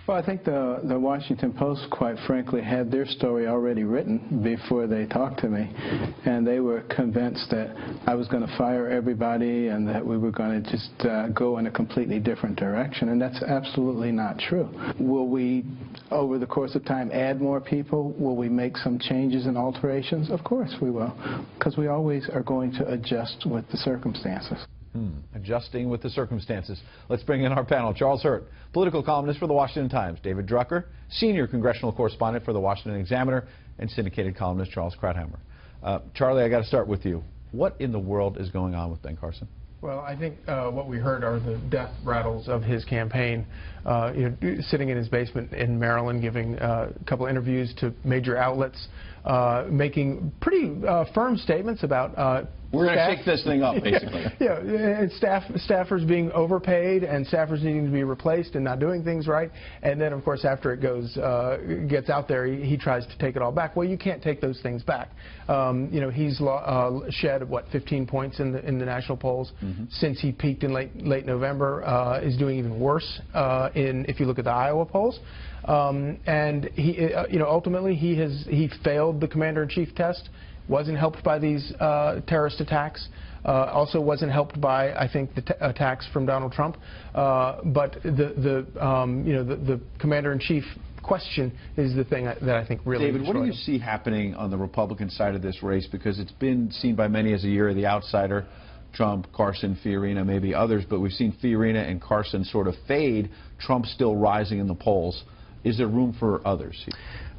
Well, I think the Washington Post, quite frankly, had their story already written before they talked to me, and they were convinced that I was going to fire everybody and that we were going to just go in a completely different direction, and that's absolutely not true. Will we, over the course of time, add more people? Will we make some changes and alterations? Of course we will, because we always are going to adjust with the circumstances. Adjusting with the circumstances. Let's bring in our panel. Charles Hurt, political columnist for the Washington Times. David Drucker, senior congressional correspondent for the Washington Examiner, and syndicated columnist Charles Krauthammer. Charlie, I got to start with you. What in the world is going on with Ben Carson? Well, I think what we heard are the death rattles of his campaign. Sitting in his basement in Maryland, giving a couple interviews to major outlets, making pretty firm statements about we're going to shake this thing up, basically. Yeah, and staffers being overpaid and staffers needing to be replaced and not doing things right. And then, of course, after it gets out there, he tries to take it all back. Well, you can't take those things back. He's shed, what, 15 points in the national polls since he peaked in late November. Is doing even worse if you look at the Iowa polls. And he, ultimately, he failed the commander-in-chief test. Wasn't helped by these terrorist attacks. Also wasn't helped by, I think, the attacks from Donald Trump. But the commander-in-chief question is the thing that I think really. David, what do you see happening on the Republican side of this race? Because it's been seen by many as a year of the outsider. Trump, Carson, Fiorina, maybe others, but we've seen Fiorina and Carson sort of fade. Trump still rising in the polls. Is there room for others?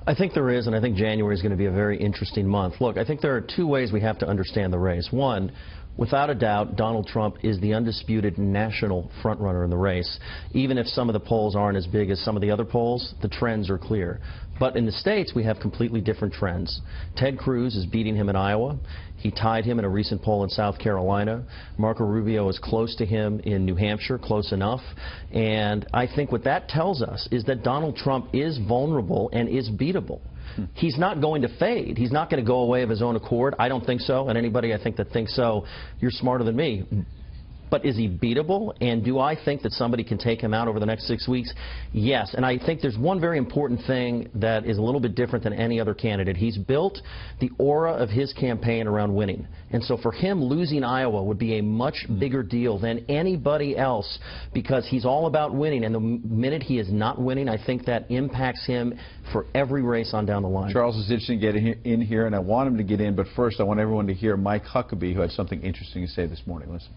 I think there is, and I think January is going to be a very interesting month. Look, I think there are two ways we have to understand the race. One, without a doubt, Donald Trump is the undisputed national frontrunner in the race. Even if some of the polls aren't as big as some of the other polls, the trends are clear. But in the states, we have completely different trends. Ted Cruz is beating him in Iowa. He tied him in a recent poll in South Carolina. Marco Rubio is close to him in New Hampshire, close enough. And I think what that tells us is that Donald Trump is vulnerable and is beatable. He's not going to fade. He's not going to go away of his own accord. I don't think so. And anybody I think that thinks so, you're smarter than me. But is he beatable? And do I think that somebody can take him out over the next 6 weeks? Yes. And I think there's one very important thing that is a little bit different than any other candidate. He's built the aura of his campaign around winning. And so for him, losing Iowa would be a much bigger deal than anybody else because he's all about winning. And the minute he is not winning, I think that impacts him for every race on down the line. Charles is interested in getting in here, and I want him to get in. But first, I want everyone to hear Mike Huckabee, who had something interesting to say this morning. Listen.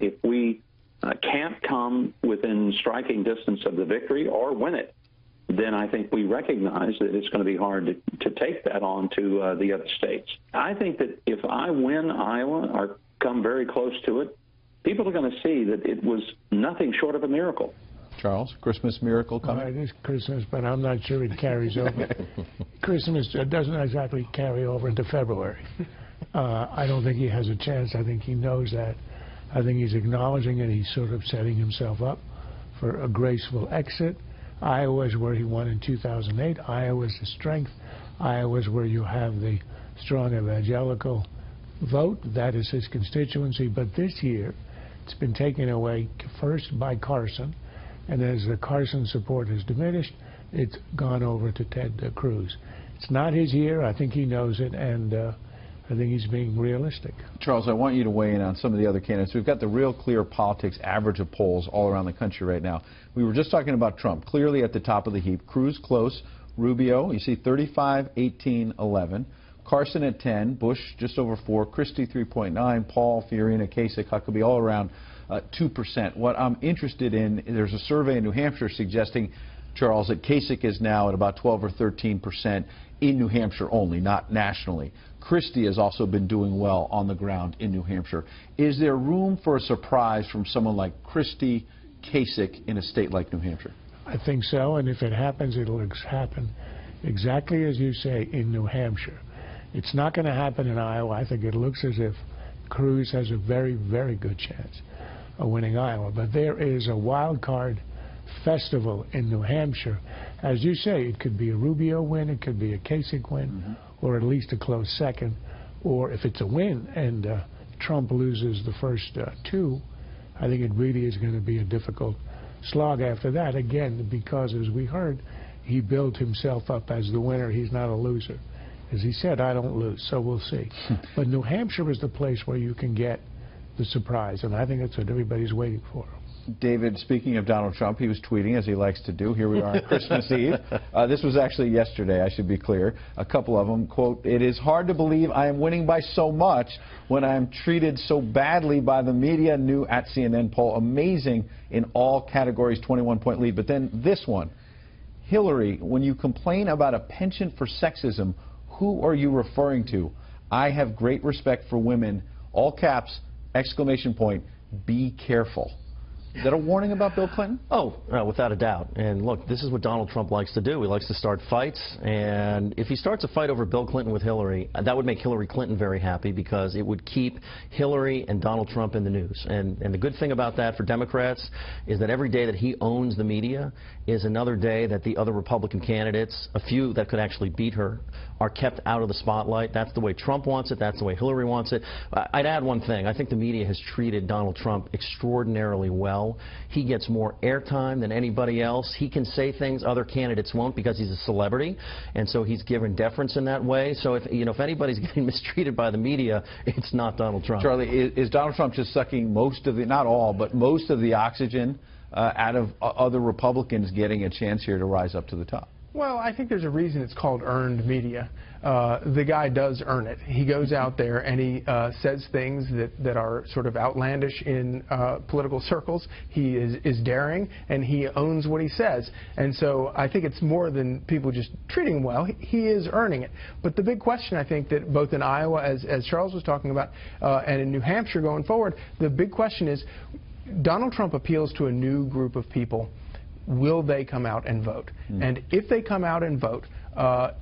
If we can't come within striking distance of the victory or win it, then I think we recognize that it's going to be hard to take that on to the other states. I think that if I win Iowa or come very close to it, people are going to see that it was nothing short of a miracle. Charles, Christmas miracle coming? Well, it is Christmas, but I'm not sure it carries over. Christmas doesn't exactly carry over into February. I don't think he has a chance. I think he knows that. I think he's acknowledging it. He's sort of setting himself up for a graceful exit. Iowa is where he won in 2008. Iowa is the strength. Iowa is where you have the strong evangelical vote. That is his constituency. But this year, it's been taken away first by Carson. And as the Carson support has diminished, it's gone over to Ted Cruz. It's not his year. I think he knows it. And I think he's being realistic. Charles, I want you to weigh in on some of the other candidates. We've got the Real Clear Politics average of polls all around the country right now. We were just talking about Trump, clearly at the top of the heap. Cruz close. Rubio, you see 35, 18, 11. Carson at 10. Bush just over 4. Christie 3.9. Paul, Fiorina, Kasich, Huckabee all around 2%. What I'm interested in, there's a survey in New Hampshire suggesting, Charles, that Kasich is now at about 12 or 13% in New Hampshire only, not nationally. Christie has also been doing well on the ground in New Hampshire. Is there room for a surprise from someone like Christie, Kasich in a state like New Hampshire? I think so, and if it happens, it'll happen exactly as you say in New Hampshire. It's not going to happen in Iowa. I think it looks as if Cruz has a very, very good chance of winning Iowa. But there is a wild card festival in New Hampshire. As you say, it could be a Rubio win, it could be a Kasich win, or at least a close second. Or if it's a win and Trump loses the first two, I think it really is going to be a difficult slog after that, again, because, as we heard, he built himself up as the winner. He's not a loser. As he said, I don't lose, so we'll see. But New Hampshire is the place where you can get the surprise, and I think that's what everybody's waiting for. David, speaking of Donald Trump, he was tweeting, as he likes to do. Here we are on Christmas Eve. This was actually yesterday, I should be clear. A couple of them, quote, "It is hard to believe I am winning by so much when I am treated so badly by the media." New at CNN poll, amazing in all categories, 21-point lead. But then this one, Hillary, when you complain about a penchant for sexism, who are you referring to? I have great respect for women, all caps, exclamation point, be careful. Is that a warning about Bill Clinton? Oh, without a doubt. And look, this is what Donald Trump likes to do. He likes to start fights. And if he starts a fight over Bill Clinton with Hillary, that would make Hillary Clinton very happy because it would keep Hillary and Donald Trump in the news. And the good thing about that for Democrats is that every day that he owns the media is another day that the other Republican candidates, a few that could actually beat her, are kept out of the spotlight. That's the way Trump wants it. That's the way Hillary wants it. I'd add one thing. I think the media has treated Donald Trump extraordinarily well. He gets more airtime than anybody else. He can say things other candidates won't because he's a celebrity, and so he's given deference in that way. So if anybody's getting mistreated by the media, it's not Donald Trump. Charlie, is Donald Trump just sucking most of the, not all, but most of the oxygen out of other Republicans getting a chance here to rise up to the top? Well, I think there's a reason it's called earned media. The guy does earn it. He goes out there and he says things that are sort of outlandish in political circles. He is daring, and he owns what he says. And so I think it's more than people just treating him well. He is earning it. But the big question, I think, that both in Iowa, as Charles was talking about, and in New Hampshire going forward, the big question is, Donald Trump appeals to a new group of people. Will they come out and vote? And if they come out and vote,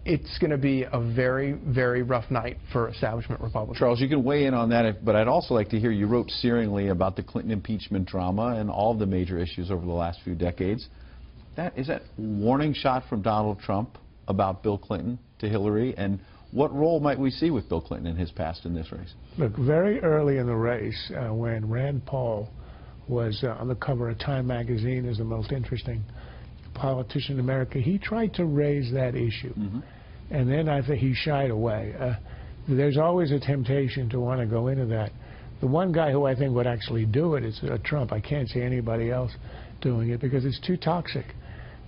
it's going to be a very, very rough night for establishment Republicans. Charles, you can weigh in on that, but I'd also like to hear, you wrote searingly about the Clinton impeachment drama and all of the major issues over the last few decades. Is that warning shot from Donald Trump about Bill Clinton to Hillary, and what role might we see with Bill Clinton in his past in this race? Look, very early in the race, when Rand Paul was on the cover of Time magazine as the most interesting politician in America, he tried to raise that issue. And then I think he shied away. There's always a temptation to want to go into that. The one guy who I think would actually do it is Trump. I can't see anybody else doing it because it's too toxic.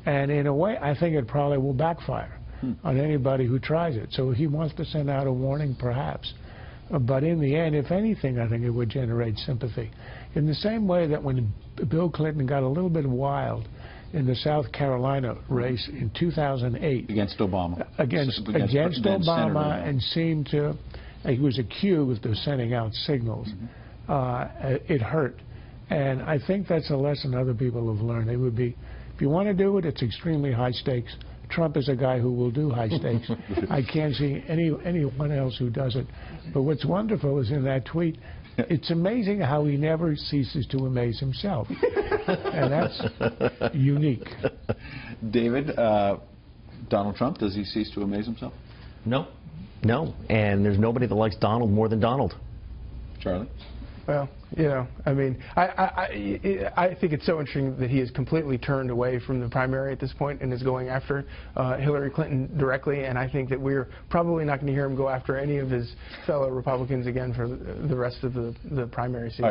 And in a way, I think it probably will backfire on anybody who tries it. So he wants to send out a warning, perhaps. But in the end, if anything, I think it would generate sympathy. In the same way that when Bill Clinton got a little bit wild in the South Carolina race in 2008. Against Obama. Against Obama, and seemed to, he was accused of sending out signals. It hurt. And I think that's a lesson other people have learned. It would be, if you want to do it, it's extremely high stakes. Trump is a guy who will do high stakes. I can't see anyone else who does it. But what's wonderful is in that tweet, it's amazing how he never ceases to amaze himself. And that's unique. David, Donald Trump, does he cease to amaze himself? No. No. And there's nobody that likes Donald more than Donald. Charlie? Well, you know, I mean, I think it's so interesting that he has completely turned away from the primary at this point and is going after Hillary Clinton directly, and I think that we're probably not going to hear him go after any of his fellow Republicans again for the rest of the primary season.